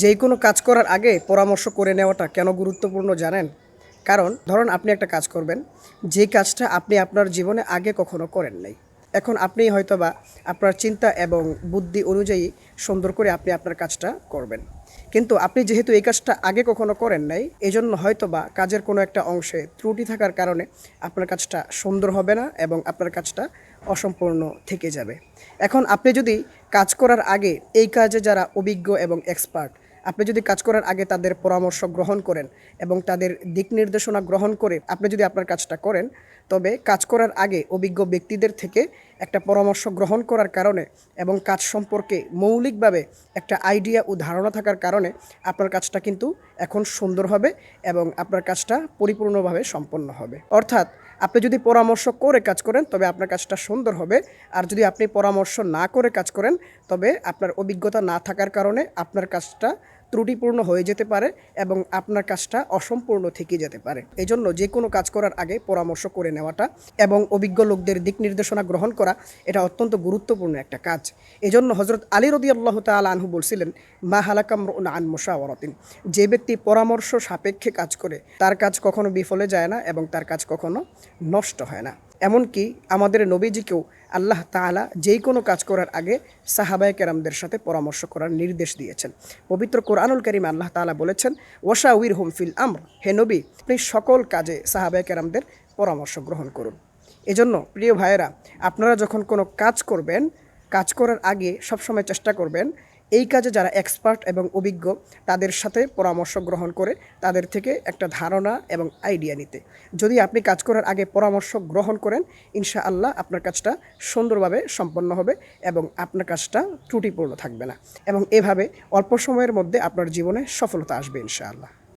যে কোনো কাজ করার আগে পরামর্শ করে নেওয়াটা কেন গুরুত্বপূর্ণ জানেন? কারণ ধরুন আপনি একটা কাজ করবেন, যে কাজটা আপনি আপনার জীবনে আগে কখনো করেন নাই। এখন আপনি হয়তোবা আপনার চিন্তা এবং বুদ্ধি অনুযায়ী সুন্দর করে আপনি আপনার কাজটা করবেন। কিন্তু আপনি যেহেতু এই কাজটা আগে কখনো করেন নাই, এজন্য হয়তোবা কাজের কোনো একটা অংশে ত্রুটি থাকার কারণে আপনার কাজটা সুন্দর হবে না এবং আপনার কাজটা অসম্পূর্ণ থেকে যাবে। এখন আপনি যদি কাজ করার আগে এই কাজে যারা অভিজ্ঞ এবং এক্সপার্ট, আপনি যদি কাজ করার আগে তাদের পরামর্শ গ্রহণ করেন এবং তাদের দিক নির্দেশনা গ্রহণ করে আপনি যদি আপনার কাজটা করেন, তবে কাজ করার আগে অভিজ্ঞ ব্যক্তিদের থেকে একটা পরামর্শ গ্রহণ করার কারণে এবং কাজ সম্পর্কে মৌলিকভাবে একটা আইডিয়া ও ধারণা থাকার কারণে আপনার কাজটা কিন্তু এখন সুন্দর হবে এবং আপনার কাজটা পরিপূর্ণভাবে সম্পন্ন হবে। অর্থাৎ আপনি যদি পরামর্শ করে কাজ করেন তবে আপনার কাজটা সুন্দর হবে, আর যদি আপনি পরামর্শ না করে কাজ করেন তবে আপনার অভিজ্ঞতা না থাকার কারণে আপনার কাজটা ত্রুটিপূর্ণ হয়ে যেতে পারে এবং আপনার কাজটা অসম্পূর্ণ থেকে যেতে পারে। এজন্য যে কোনো কাজ করার আগে পরামর্শ করে নেওয়াটা এবং অভিজ্ঞ লোকদের দিক নির্দেশনা গ্রহণ করা এটা অত্যন্ত গুরুত্বপূর্ণ একটা কাজ। এজন্য হজরত আলী রাদিয়াল্লাহু তাআলা আনহু বলছিলেন, মা হালাকামরুন আন মুশাওয়ারাতিন, যে ব্যক্তি পরামর্শ সাপেক্ষে কাজ করে তার কাজ কখনো বিফলে যায় না এবং তার কাজ কখনো নষ্ট হয় না। এমনকি আমাদের নবীজিকেও আল্লাহ তাআলা যেই কোনো কাজ করার আগে সাহাবায়ে কেরামদের সাথে পরামর্শ করার নির্দেশ দিয়েছেন। পবিত্র কোরআনুল কারীমে আল্লাহ তাআলা বলেছেন, ওয়াশাউইরহুম ফিল আমর, হে নবী আপনি সকল কাজে সাহাবায়ে কেরামদের পরামর্শ গ্রহণ করুন। এজন্য প্রিয় ভাইয়েরা, আপনারা যখন কোনো কাজ করবেন, কাজ করার আগে সবসময় চেষ্টা করবেন এই কাজে যারা এক্সপার্ট এবং অভিজ্ঞ তাদের সাথে পরামর্শ গ্রহণ করে তাদের থেকে একটা ধারণা এবং আইডিয়া নিতে। যদি আপনি কাজ করার আগে পরামর্শ গ্রহণ করেন, ইনশাআল্লাহ আপনার কাজটা সুন্দরভাবে সম্পন্ন হবে এবং আপনার কাজটা ত্রুটিপূর্ণ থাকবে না এবং এভাবে অল্প সময়ের মধ্যে আপনার জীবনে সফলতা আসবে ইনশাআল্লাহ।